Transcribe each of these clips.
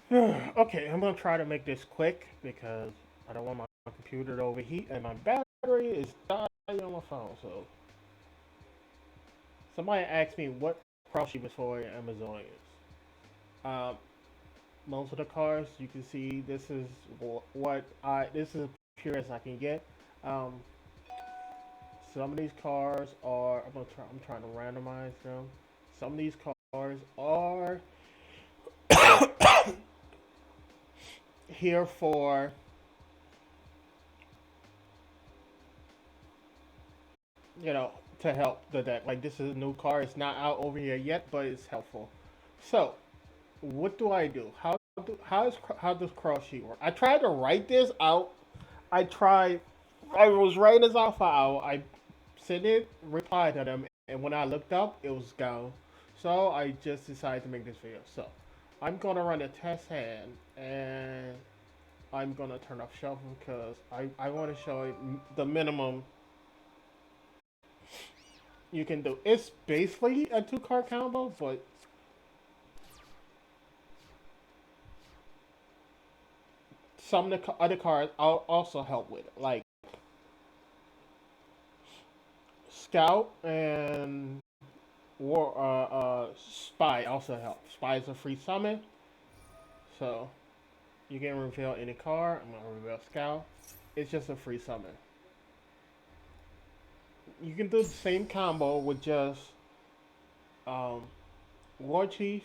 Okay, I'm gonna try to make this quick because I don't want my computer to overheat and my battery is dying on my phone. So somebody asked me what cross sheet for Amazon is. Most of the cars you can see this is what I this is pure as I can get. Um, some of these cars are I'm trying to randomize them. Some of these cars are here for you know to help the deck. Like this is a new car. It's not out over here yet, but it's helpful. So what do I do? How does cross sheet work? I tried to write this out. I tried. I was writing this out for an hour. I sent it, replied to them, and when I looked up, it was gone. So I just decided to make this video. So I'm gonna run a test hand, and I'm gonna turn off shuffle because I want to show you the minimum you can do. It's basically a two card combo, but some of the other cards also help with it, like Scout and Spy also help. Spy is a free summon, so you can reveal any card. I'm gonna reveal Scout. It's just a free summon. You can do the same combo with just um, War Chief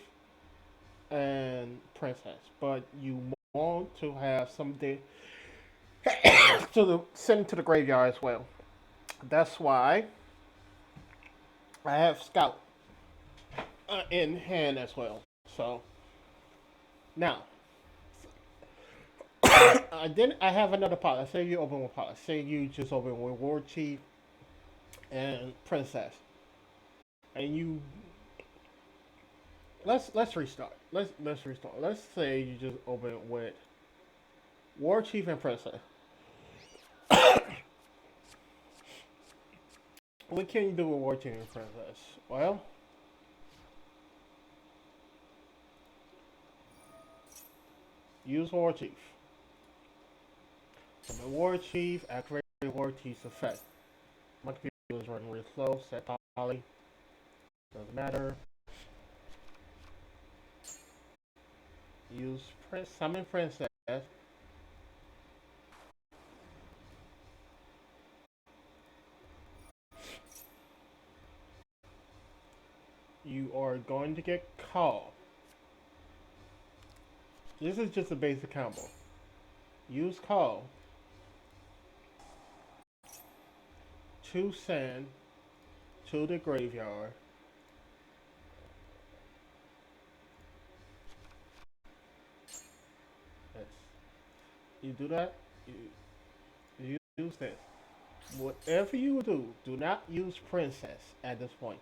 and Princess, but you want to have something send to the graveyard as well. That's why I have Scout in hand as well. So now I have another pot. Say you open with pot. Say you just open with War Chief and Princess, and you let's restart. Let's restart. Let's say you just open with War Chief and Princess. What can you do with War Chief and Princess? Well, use War Chief. Summon War Chief. Activate War Chief's effect. My computer is running really slow. Set poly. Doesn't matter. Use summon Princess. You are going to get called. This is just a basic combo. Use call to send to the graveyard. Yes. You do that. You use this. Whatever you do not use Princess at this point.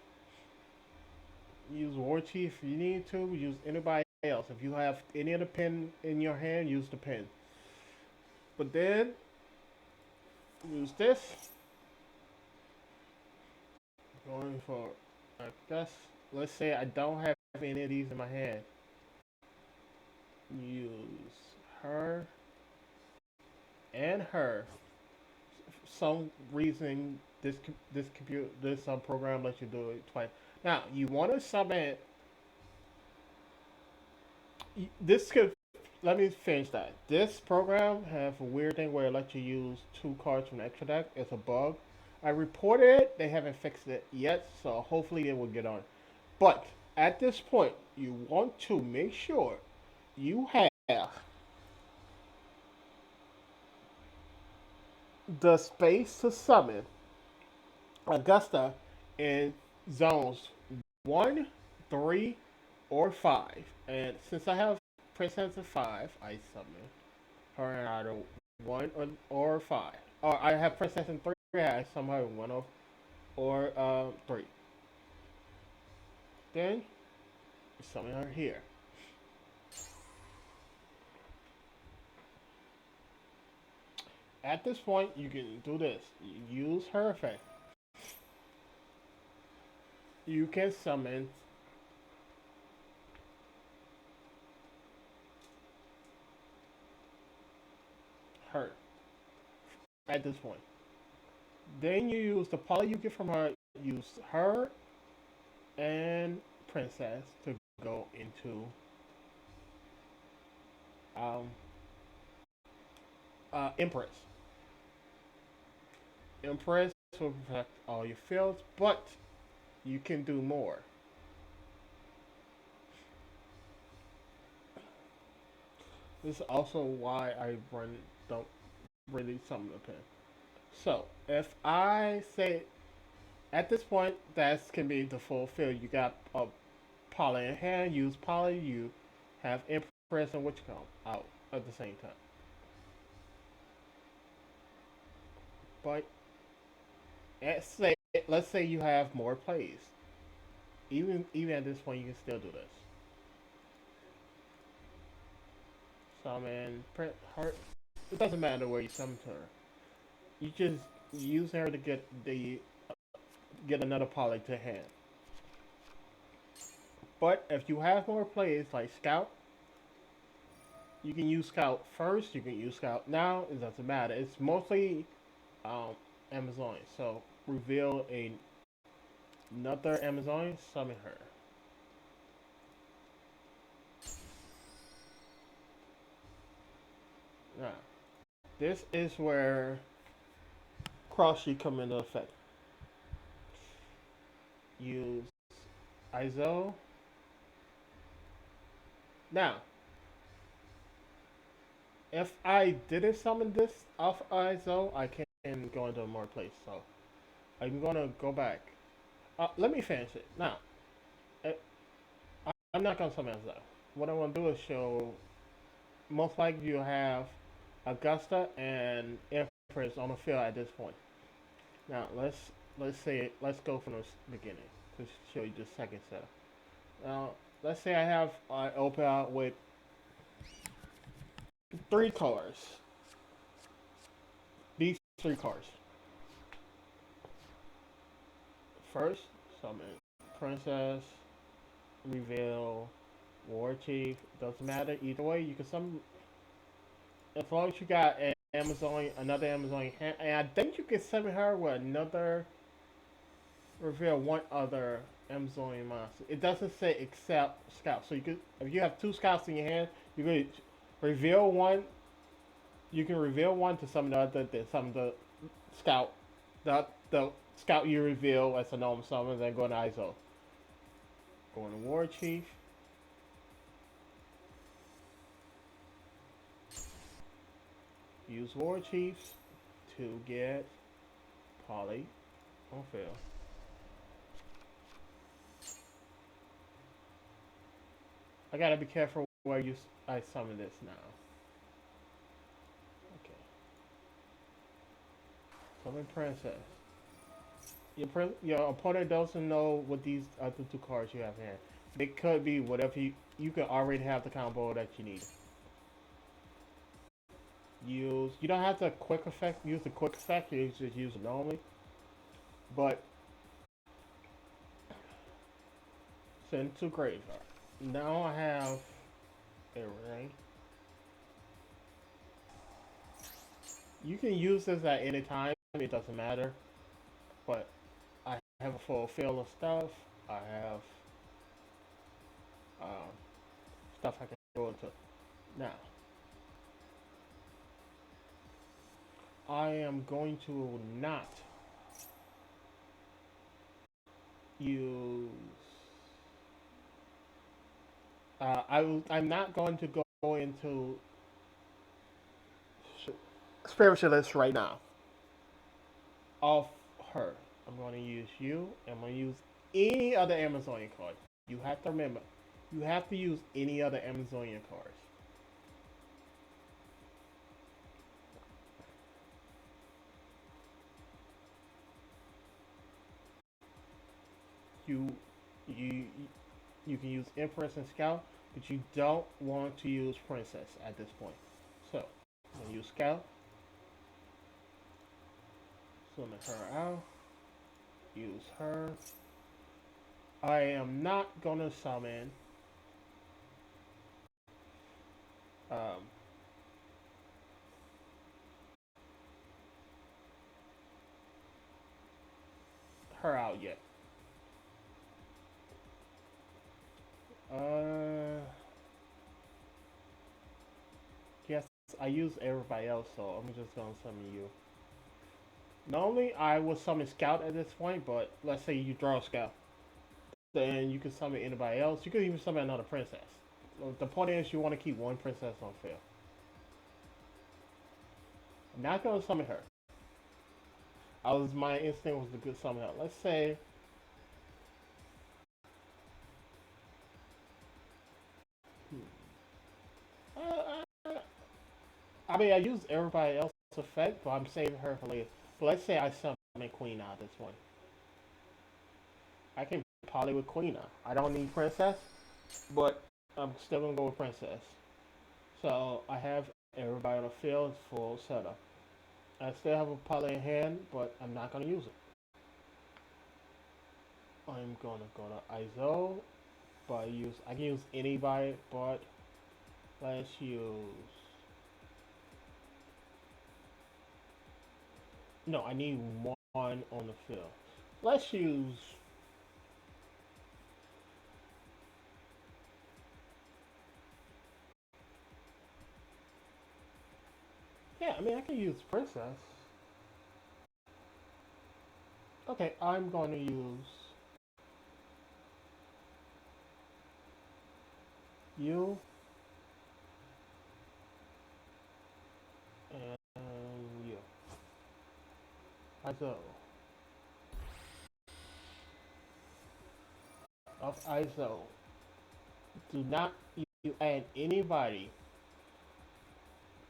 Use War Chief if you need to. Use anybody else. If you have any other pin in your hand, use the pin. But then use this. Going for, I guess, let's say I don't have any of these in my hand. Use her and her. Some reason this program lets you do it twice. Now you want to submit this could. Let me finish that. This program have a weird thing where it lets you use two cards from the extra deck. It's a bug. I reported it. They haven't fixed it yet, so hopefully it will get on. But at this point, you want to make sure you have the space to summon Augusta in zones 1, 3, or 5. And since I have Princess of 5, I summon her in either 1 or 5. Or I have Princess in 3, I summon her in 1 or 3. Then you summon her here. At this point, you can do this. You use her effect. You can summon her at this point. Then you use the poly you get from her, use her and princess to go into um, empress. Empress will protect all your fields, but you can do more. This is also why I run don't really summon the pin. So if I say at this point that can be the full field, you got a poly in hand, use poly, you have empress and witch come out at the same time. But let's say let's say you have more plays. Even at this point you can still do this. Summon print heart. It doesn't matter where you summon her. You just use her to get another poly to hand. But if you have more plays like Scout, you can use Scout first. You can use Scout now. It doesn't matter. It's mostly Amazon. So reveal another Amazon. Summon her. Now, this is where cross sheet come into effect. Use ISO. Now, if I didn't summon this off ISO, I can go into more place. So I'm gonna go back. Let me finish it now. I, I'm not gonna summon ISO. What I want to do is show. Most likely you have Augusta and Empress on the field at this point. Now let's go from the beginning to show you the second set. Now let's say I open out with three colors. These three cards. First, summon Princess, Reveal, War Chief. Doesn't matter either way. You can summon as long as you got an Amazon, another Amazon hand, and I think you can summon her with another. Reveal one other Amazonian monster. It doesn't say except Scout. So you could, if you have two Scouts in your hand, you could reveal one. You can reveal one to summon the other. Then summon the Scout. The Scout you reveal as a normal summon. Then go to ISO. Going to War Chief. Use War Chiefs to get Poly on field. I gotta be careful where I summon this now. Okay. Summon Princess. Your opponent doesn't know what these other two cards you have in hand. They could be whatever you could already have the combo that you need. You don't have to quick effect use the quick effect, you just use it normally. But send to graveyard. Now I have everything. You can use this at any time, it doesn't matter. But I have a full field of stuff. I have um, stuff I can go into. Now, I am going to not use. I'm not going to go into spiritualist right now. Off her, I'm going to use you. I'm going to use any other Amazonian card. You have to remember, you have to use any other Amazonian cards. You you you can use Empress and Scout, but you don't want to use Princess at this point. So I'm gonna use Scout, summon her out, use her. I am not gonna summon um, her out yet. Uh, yes, I use everybody else, so I'm just gonna summon you. Normally, I would summon Scout at this point, but let's say you draw a Scout, then you can summon anybody else. You could even summon another princess. Well, the point is, you want to keep one princess on field. I'm not gonna summon her. My instinct was to good summon her. Let's say, hmm, uh, I mean, I use everybody else's effect, but I'm saving her for later. But let's say I summon Queen out this one. I can poly with Queen now. I don't need Princess, but I'm still gonna go with Princess. So I have everybody on the field full setup. I still have a poly in hand, but I'm not gonna use it. I'm gonna go to ISO, but I can use anybody, but let's use. No, I need one on the field. Let's use. Yeah, I mean I can use Princess. Okay, I'm going to use you and you. ISO. Of ISO. Do not you add anybody.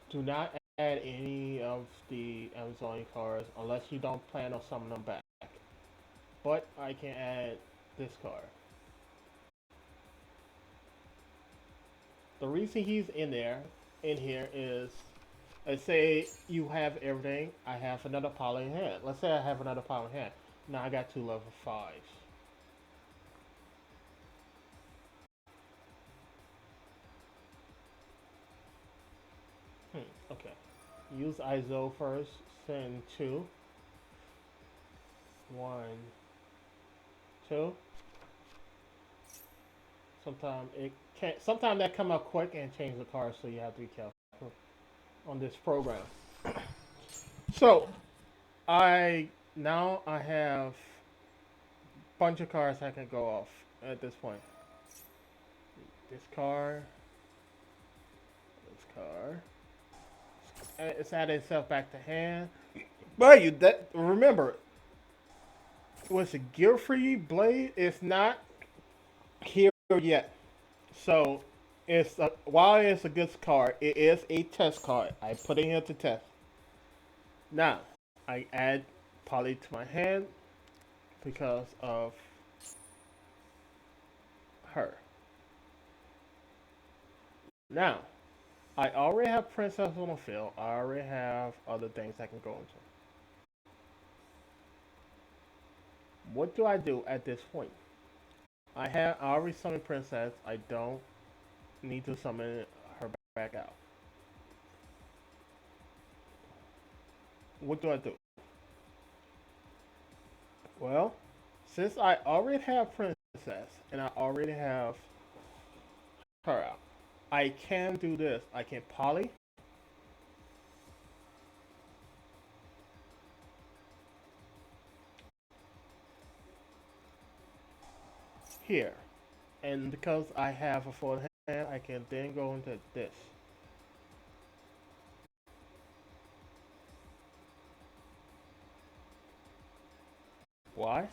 Do not add any of the Amazonian cards unless you don't plan on summoning them back. But I can add this card. The reason he's in here is, let's say you have everything. I have another pile in hand. Let's say I have another pile in hand. Now I got two level 5s. Okay. Use ISO first. Send two. One, two. Sometimes it can't. Sometimes that come out quick and change the card, so you have to be careful on this program. So I have a bunch of cards I can go off at this point. This card, this card. It's added itself back to hand. But you that remember, was a gear-free blade? It's not here yet. So while it's a good card, it is a test card. I put it here to test. Now I add Poly to my hand because of her. Now I already have Princess on the field. I already have other things I can go into. What do I do at this point? I already summoned Princess. I don't need to summon her back out. What do I do? Well, since I already have Princess and I already have her out, I can do this. I can poly here. And because I have a full hand, I can then go into this. Why?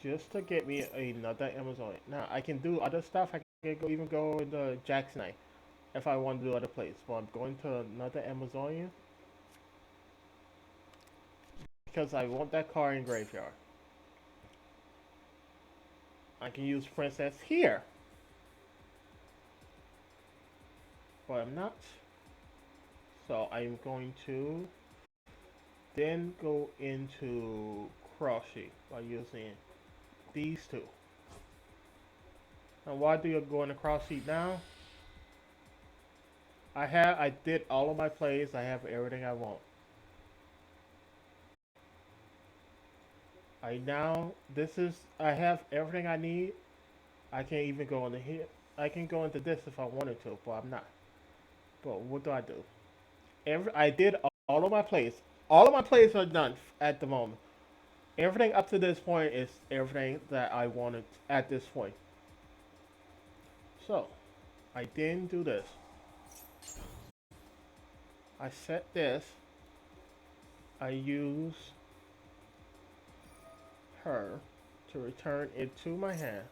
Just to get me another Amazonian. Now I can do other stuff. I can even go into Jack's Knight if I want to do other plays. But I'm going to another Amazonian because I want that card in graveyard. I can use Princess here, but I'm not. So I'm going to then go into Cross Sheet by using these two. Now why do you go into Cross Sheet now? I did all of my plays. I have everything I want. I have everything I need. I can't even go into here. I can go into this if I wanted to, but I'm not. But what do I do? I did all of my plays. All of my plays are done at the moment. Everything up to this point is everything that I wanted at this point. So, I didn't do this. I set this. I use her to return it to my hand.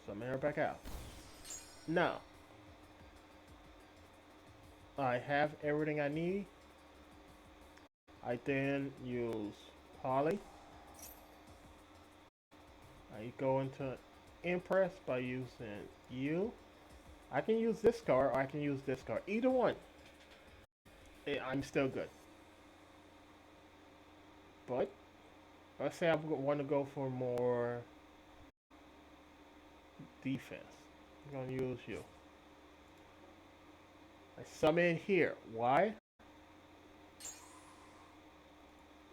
Summon her back out. Now, I have everything I need. I then use Poly. I go into Impress by using you. I can use this card or I can use this card. Either one, I'm still good. But let's say I want to go for more defense. I'm going to use you. I summon here. Why?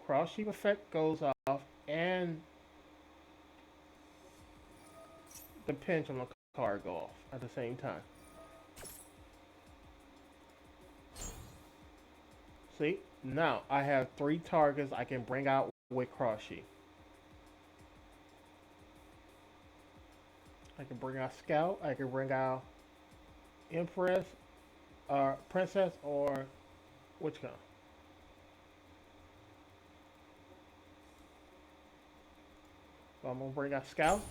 Cross Sheep effect goes off and the pinch on the card go off at the same time. See? Now I have 3 targets I can bring out with Cross Sheep. I can bring out Scout, I can bring out Empress, or Princess, or which one? So I'm gonna bring out Scout.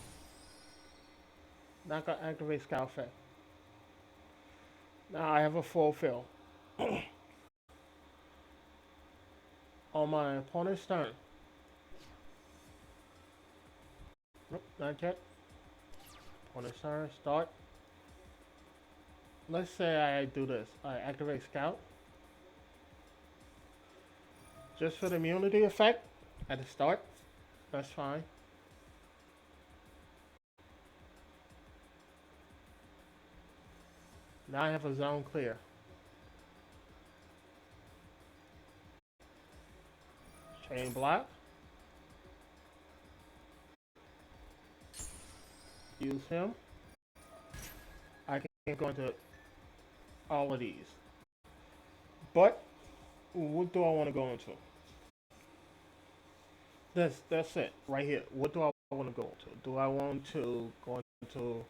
Not gonna activate Scout effect. Now I have a full fill. On my opponent's turn. Nope, not yet. Opponent's turn, start. Let's say I do this. I activate Scout. Just for the immunity effect at the start. That's fine. Now I have a zone clear. Chain block. Use him. I can go into all of these. But what do I want to go into? That's it right here. What do I want to go into? Do I want to go into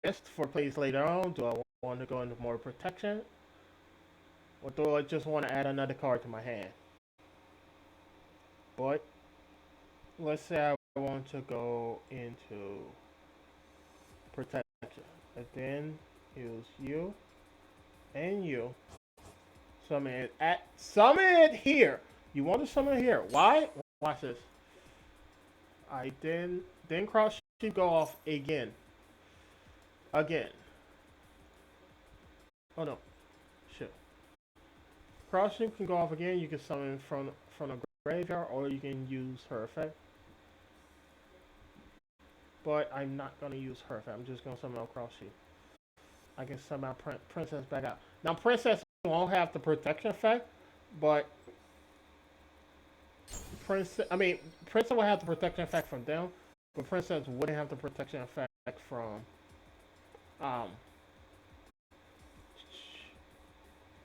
this for plays later on? Do I want to go into more protection? Or do I just want to add another card to my hand? But let's say I want to go into protection. And then use you and you. Summon it here. You want to summon it here. Why? Watch this. I then Cross Sheep go off again. Again. Oh no. Shit. Cross Sheep can go off again. You can summon from a graveyard or you can use her effect. But I'm not gonna use her effect. I'm just gonna summon out Cross Sheep. I can summon out Princess back out. Now Princess won't have the protection effect, but Princess will have the protection effect from them, but Princess wouldn't have the protection effect from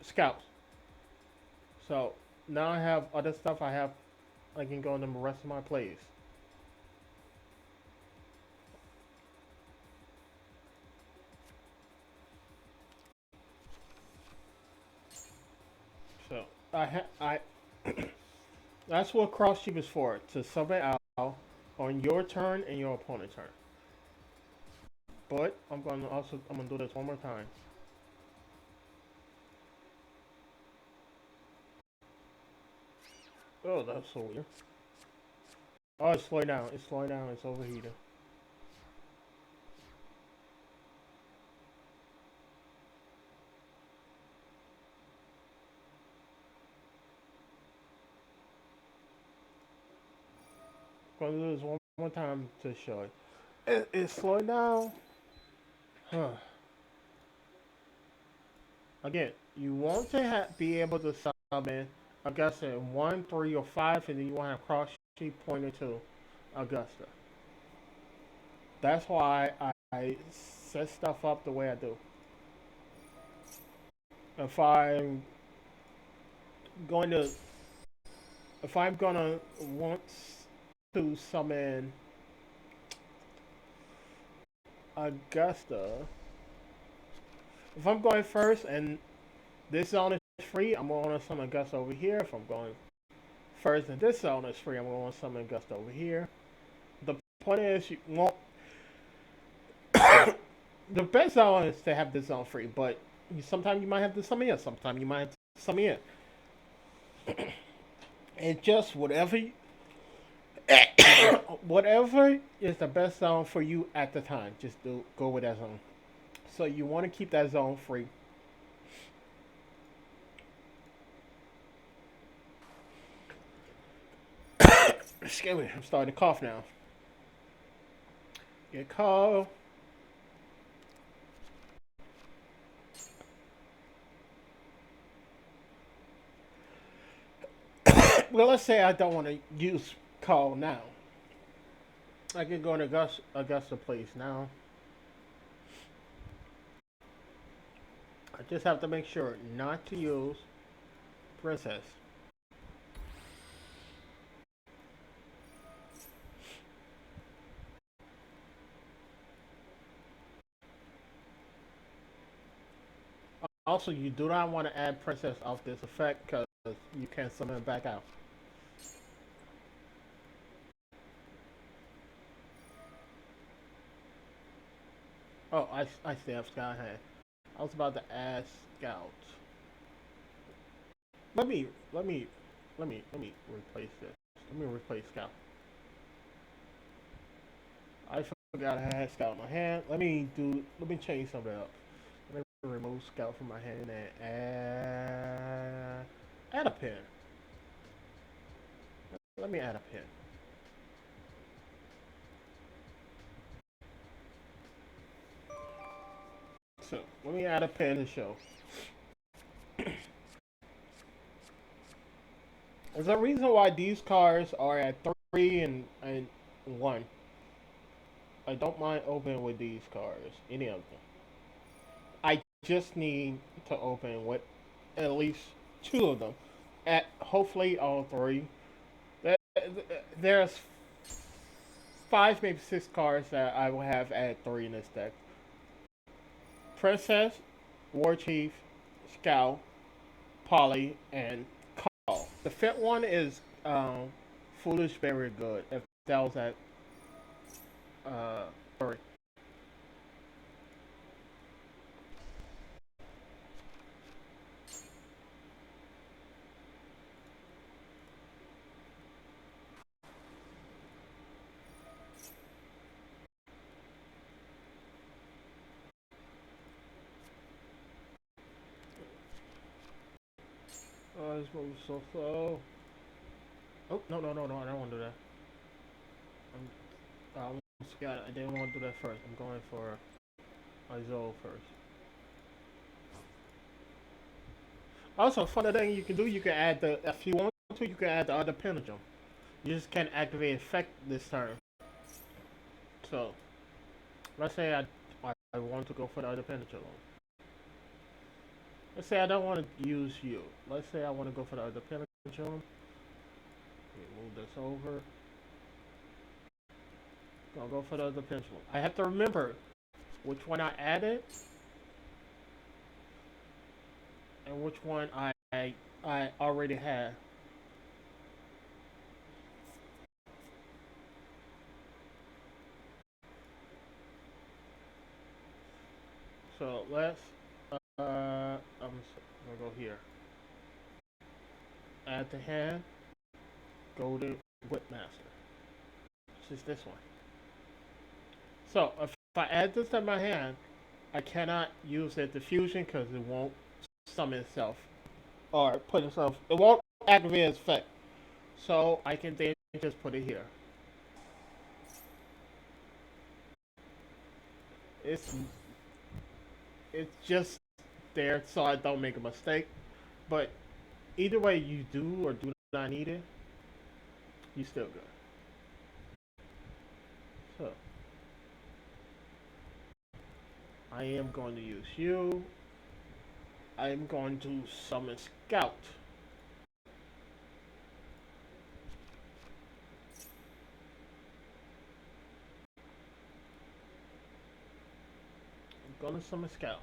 Scouts. So now I have other stuff I can go into the rest of my plays. So I that's what Cross Sheep is for, to summon out on your turn and your opponent's turn. But I'm gonna do this one more time. Oh, that's so weird. Oh, it's slowing down. It's slowing down. It's overheating. Gonna do this one more time to show you. It's slowing down. Huh. Again, you want to be able to summon Augusta in 1, 3, or 5, and then you want to have cross sheet pointed to Augusta. That's why I set stuff up the way I do. If I'm going to, if I'm gonna want to summon Augusta, if I'm going first and this zone is free, I'm going to summon Augusta over here. If I'm going first and this zone is free, I'm going to summon Augusta over here. The point is, you won't. The best zone is to have this zone free, but sometimes you might have to summon in, sometimes you might have to summon in. It's just whatever, whatever is the best zone for you at the time. Just go with that zone. So you want to keep that zone free. Excuse me, I'm starting to cough now. Get cough. Well, let's say I don't want to use call now. I can go to Augusta Place now. I just have to make sure not to use Princess. Also, you do not want to add Princess off this effect because you can summon it back out. Oh, I still have Sky Hand. I was about to add Scout. Let me let me let me replace this. Let me replace Scout. I forgot I had Scout in my hand. Let me change something up. Let me remove Scout from my hand and add a pin. Let me add a pin. So let me add a pin to show. There's a reason why these cars are at 3 and 1. I don't mind opening with these cars, any of them. I just need to open with at least 2 of them. At hopefully all 3. There's 5, maybe 6 cards that I will have at 3 in this deck. Princess, War Chief, Scout, Polly, and Call. The fifth one is Foolish Very Good. If that was at 3. Oh, this moves so slow. Oh, no, I don't want to do that. I almost got it. I didn't want to do that first. I'm going for Izol first. Also, fun thing you can do, you can add the, if you want to, you can add the other pendulum. You just can't activate effect this turn. So, let's say I want to go for the other pendulum. Let's say I don't want to use you. Let's say I want to go for the other pendulum. Move this over. Gonna go for the other pendulum. I have to remember which one I added and which one I already had. So let's I'm gonna go here. Add to hand. Go to Whipmaster. It's just this one. So if I add this to my hand, I cannot use it to fusion because it won't summon itself or put itself. It won't activate its effect. So I can then just put it here. It's it's just there so I don't make a mistake. But Either way, you do or do not need it, you still good. So I am going to use you. I am going to summon Scout. I'm going to summon Scout.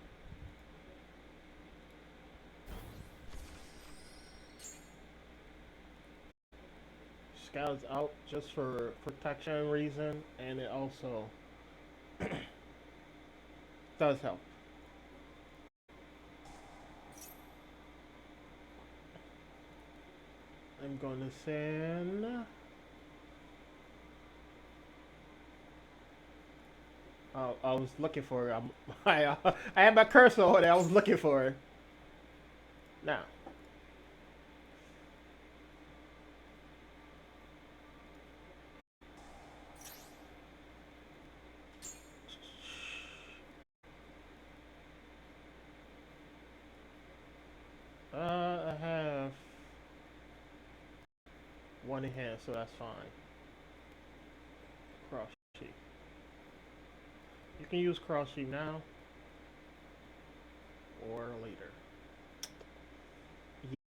Scout's out just for protection reason, and it also does help. I'm going to send. I was looking for it. I had my cursor on it. I was looking for it. Now, I have one in hand, so that's fine. Cross sheet. You can use cross sheet now or later.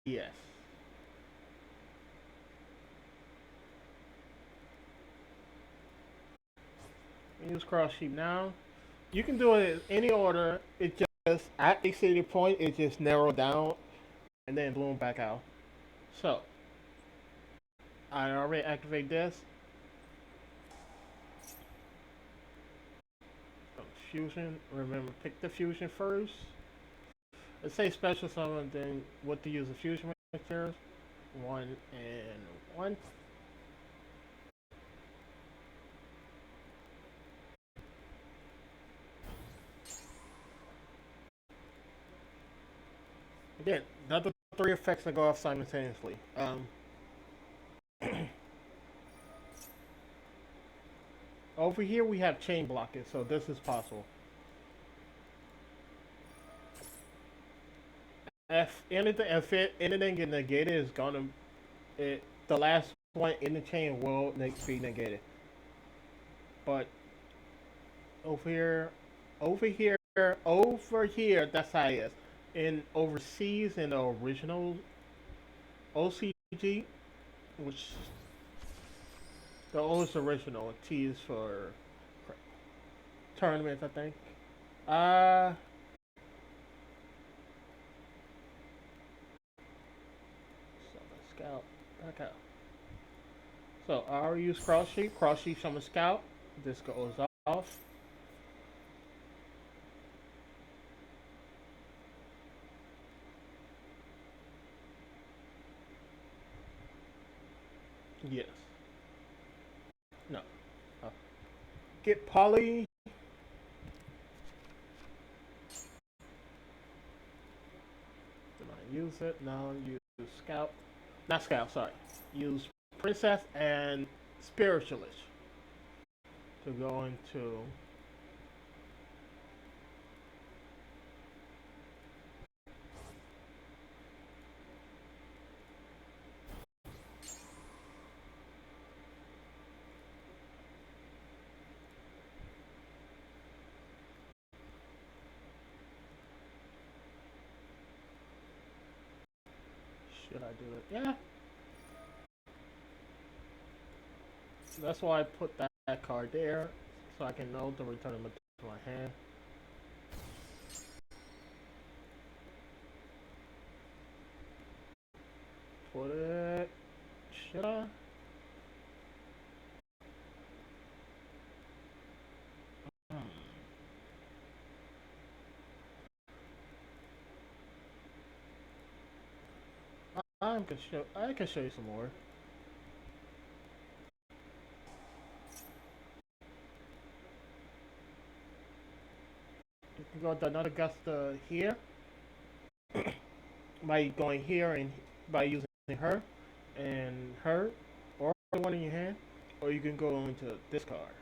Yes. Use cross sheet now. You can do it in any order. It just at the city point, it just narrowed down and then bloom back out. So I already activate this. Fusion. Remember, pick the fusion first. Let's say special summon, then what to use the fusion materials. 1 and 1. Again, not the three effects that go off simultaneously. Over here we have chain blocking, so this is possible. If anything get negated, is gonna the last one in the chain will be negated. But over here, over here, over here, that's how it is. In overseas, in the original OCG, which the oldest original, T is for tournaments, I think. Uh, so the scout back out. So I already use cross sheet. Cross sheet summon scout. This goes off. Yes. No. Uh, get poly. Did I use it? No. Use scout. Not scout. Sorry. Use princess and spiritualist to go into. Should I do it? Yeah. So that's why I put that card there, so I can know to return them to my hand. Put it. Should I? Hmm. I can show you some more. You can go to another Gusta here by going here and by using her and her or the one in your hand, or you can go into this card.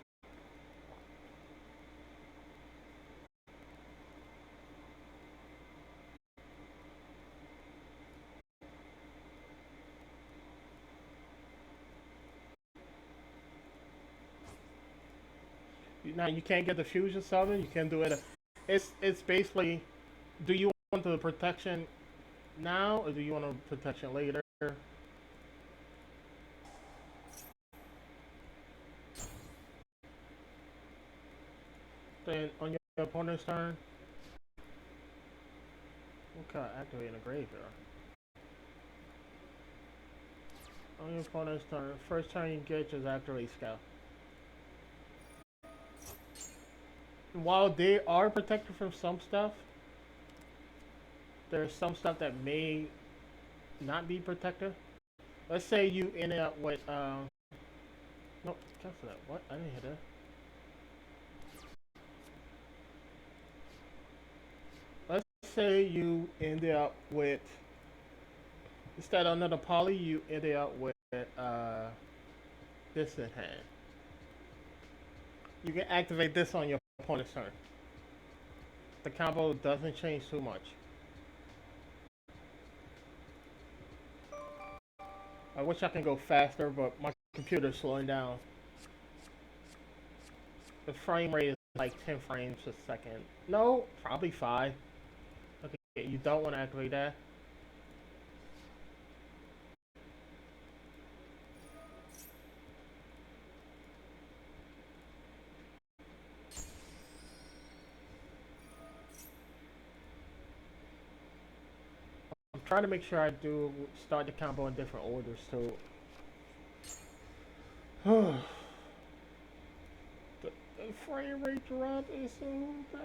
Now you can't get the fusion summon. You can do it. It's basically. Do you want the protection now, or do you want the protection later? Then on your opponent's turn, okay, activate in a graveyard. On your opponent's turn, first turn you get just activate scout. While they are protected from some stuff, there's some stuff that may not be protected. Let's say you end up with no, cancel that. What? I didn't hit that. Let's say you ended up with instead of another poly, you ended up with this in hand. You can activate this on your opponent's turn. The combo doesn't change too much. I wish I can go faster, but my computer's slowing down. The frame rate is like 10 frames a second. No, probably 5. Okay, you don't want to activate that. I'm trying to make sure I do start the combo in different orders too. The frame rate drop is so bad.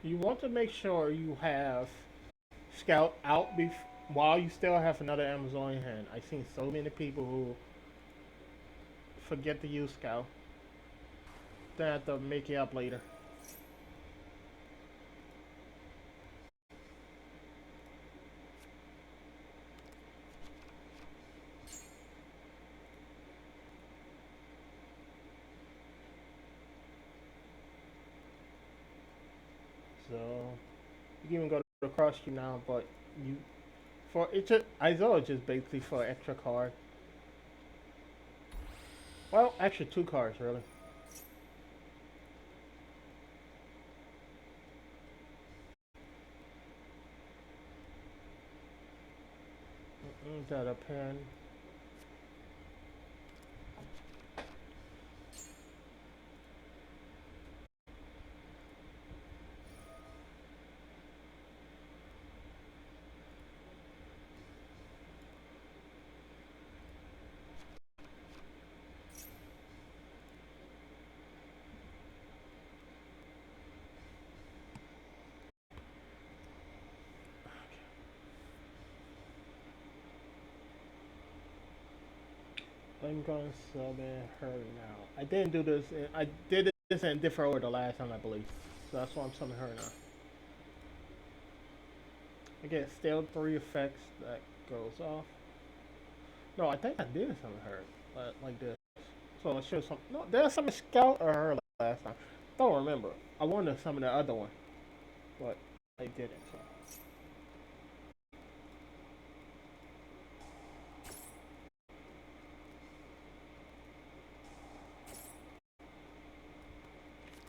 You want to make sure you have Scout out while you still have another Amazonian hand. I've seen so many people who forget to use Scout. They have to make it up later. So you can even go to the cross queue now, but you for it's just Izo is just basically for an extra card. Well, actually 2 cards really. Got a pen. I'm gonna sub in her now. I didn't do this. I did this in a different order last time, I believe. So that's why I'm summoning her now. I get still 3 effects that goes off. No, I think I did summon her like this. So it shows some. No, did I summon Scout or her last time? Don't remember. I wanted to summon the other one, but I didn't. So.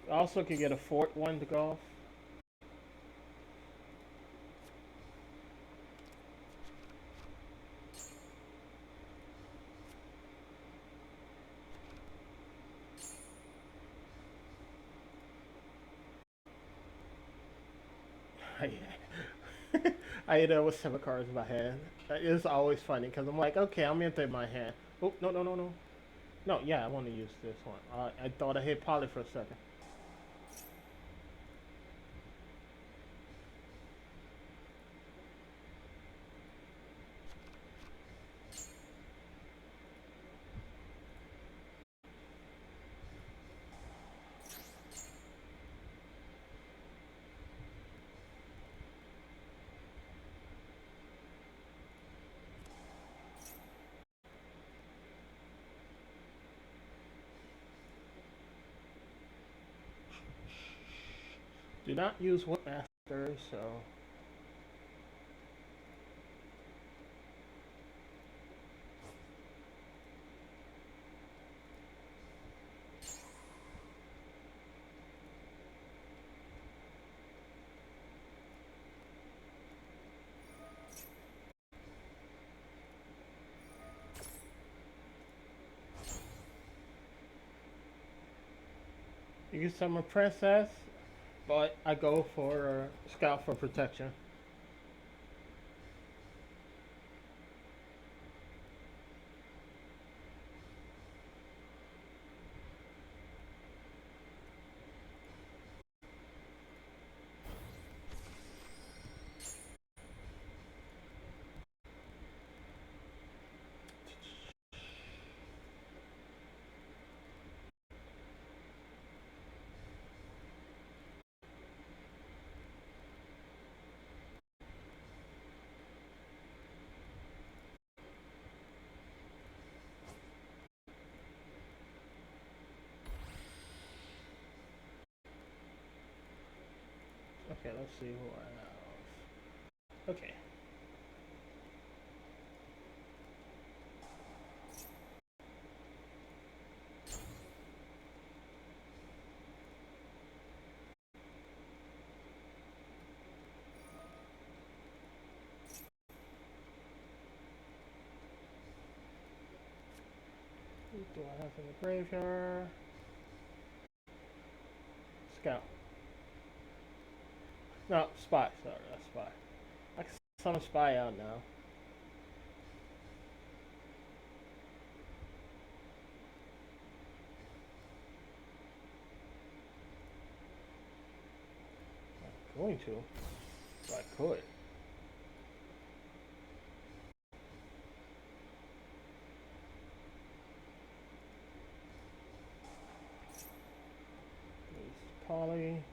I also could get a 4th one to go off. I ended up with 7 cards in my hand. It's always funny because I'm like, okay, I'm into my hand. Oh, no, no, no, no. No, yeah, I want to use this one. I thought I hit Poly for a second. Do not use Whipmaster, so you can summon Princess, but I go for Scout for protection. Okay, let's see who I have. Okay. Who do I have in the graveyard? Scout. No, Spy. Sorry, that's Spy. I can summon Spy out now. I'm going to. If I could. There's Polly.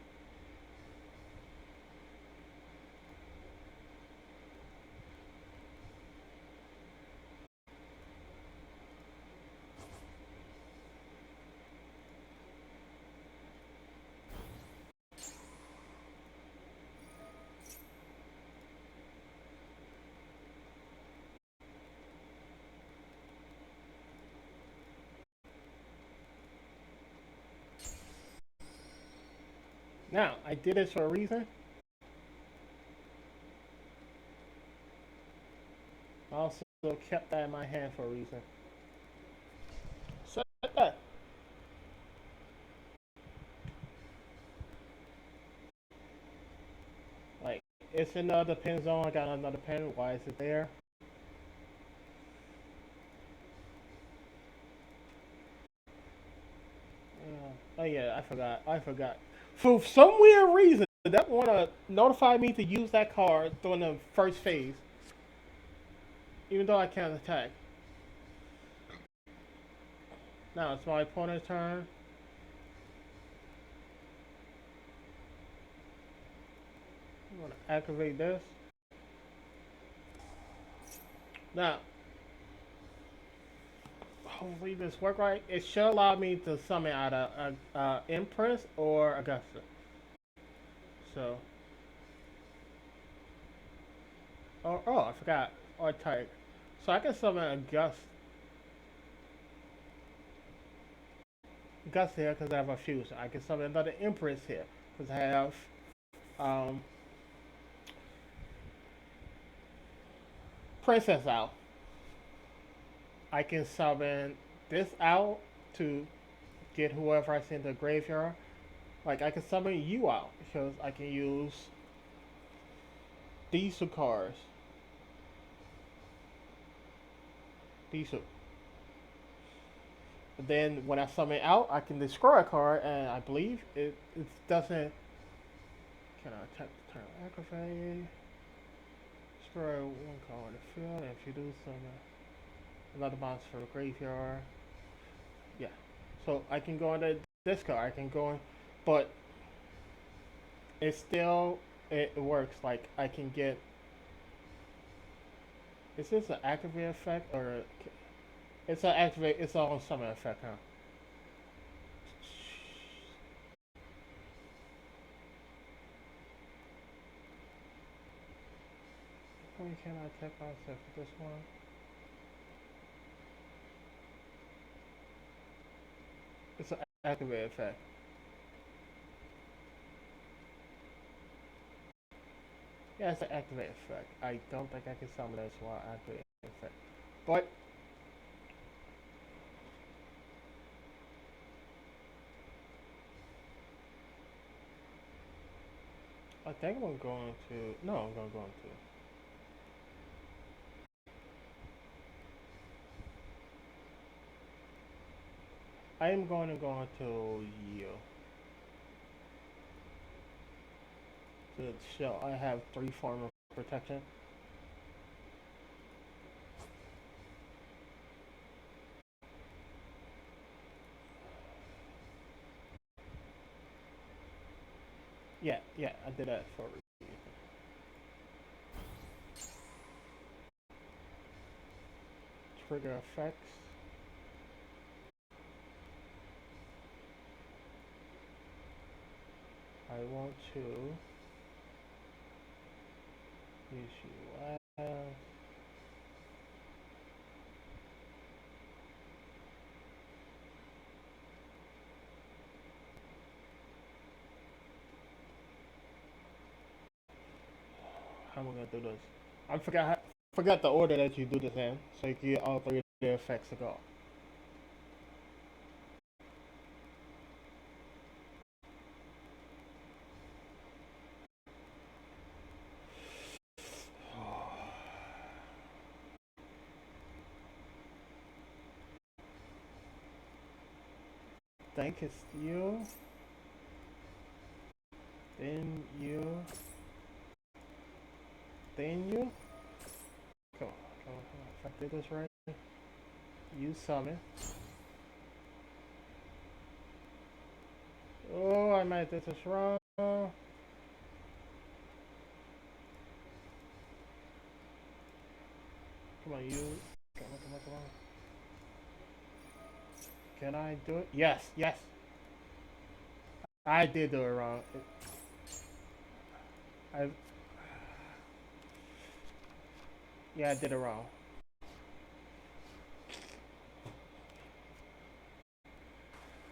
Now, I did this for a reason. I also kept that in my hand for a reason. So that. Like, it's another pin zone. I got another pin. Why is it there? Oh yeah, I forgot. I forgot. For some weird reason, that want to notify me to use that card during the first phase, even though I can't attack. Now it's my opponent's turn. I'm gonna activate this. Now, hopefully this work right. It should allow me to summon out a Empress or Augusta. So, oh, I forgot. Or type. So I can summon Augusta here because I have a fusion. I can summon another Empress here because I have um, Princess out. I can summon this out to get whoever I send to the graveyard. Like I can summon you out because I can use these two cards. These two. But then when I summon out, I can destroy a card, and I believe it doesn't. Can I attack the turn activate? Destroy one card in the field, and if you do summon another monster from the graveyard. Yeah. So I can go into this card. I can go in, but it still it works. Like I can get. Is this an activate effect or it's an activate? It's all summon effect, huh? Why can't I check myself for this one? It's an activate effect. Yeah, it's an activate effect. I don't think I can summon this while activate effect. But I think I'm going to. No, I'm going to go into. I am going to go into you. To show I have 3 form of protection. Yeah, yeah, I did that for a reason. Trigger effects. I want to use you as how am I gonna do this? I forgot the order that you do this in, so you can get all 3 of the effects to go. Think it's you, then you, then you. Come on, come on, come on. If I did this right, you summon. Oh, I might did this wrong. Come on, you. Come on, come on, come on. Can I do it? Yes, yes. I did do it wrong. I Yeah, I did it wrong.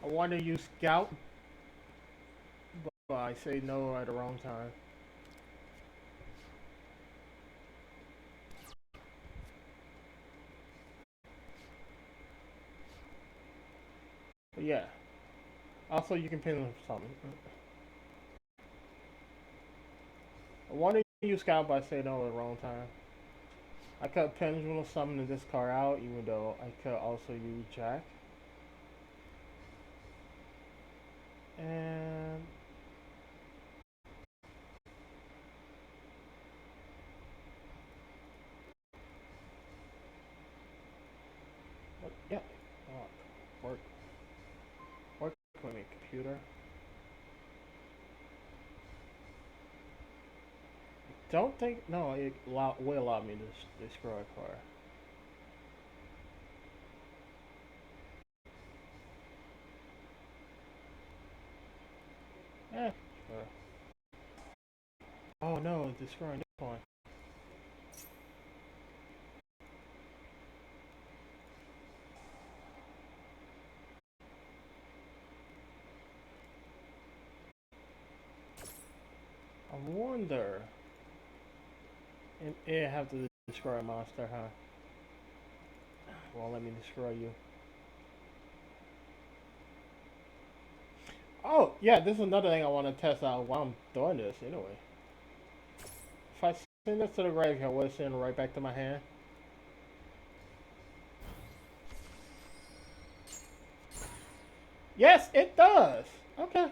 I want to use Scout, but I say no at the wrong time. But yeah. Also, you can pin them for something. I want to use Scout, but I say no at the wrong time. I could Pendulum summon this card out, even though I could also use Jack. And yeah, work, work with me, computer. Don't think no, it will allow me to destroy a card. Sure. Oh no, it's destroying this one. I wonder. It have to destroy a monster, huh? Won't let me destroy you. Oh, yeah, this is another thing I want to test out while I'm doing this, anyway. If I send this to the graveyard, will it send it right back to my hand? Yes, it does! Okay.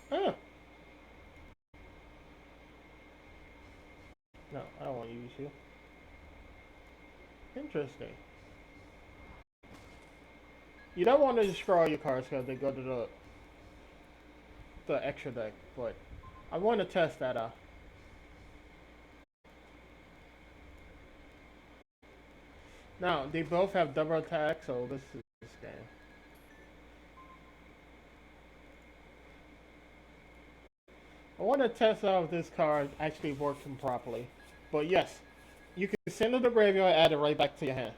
Huh. No, I don't want to use you. Interesting. You don't want to destroy your cards because they go to the extra deck, but I want to test that out. Now, they both have double attack, so this is this game. want to test out if this card actually working properly. But yes, you can send it to the graveyard, add it right back to your hand.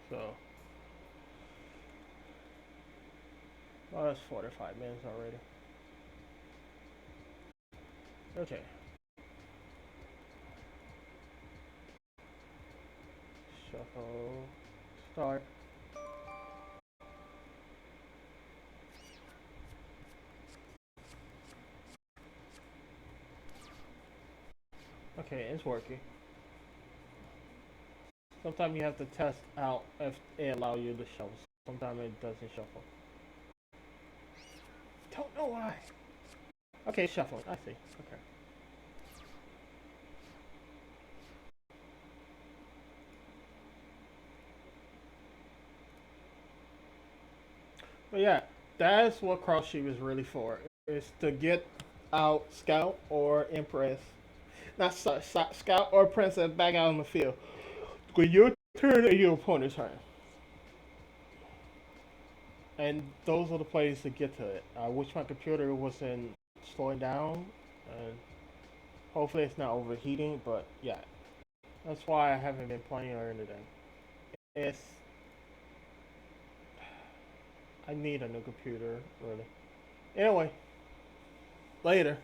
So, oh, that's 45 minutes already. Okay. Shuffle. Start. Okay, it's working. Sometimes you have to test out if it allows you to shuffle. Sometimes it doesn't shuffle. Don't know why. Okay, shuffle. I see. Okay. But yeah, that's what Cross Sheep is really for. Is to get out Scout or Empress. Not Scout or Princess back out on the field. When your turn or your opponent's turn. And those are the plays to get to it. I wish my computer wasn't slowing down. And hopefully it's not overheating. But yeah, that's why I haven't been playing or anything. It's I need a new computer really. Anyway, later.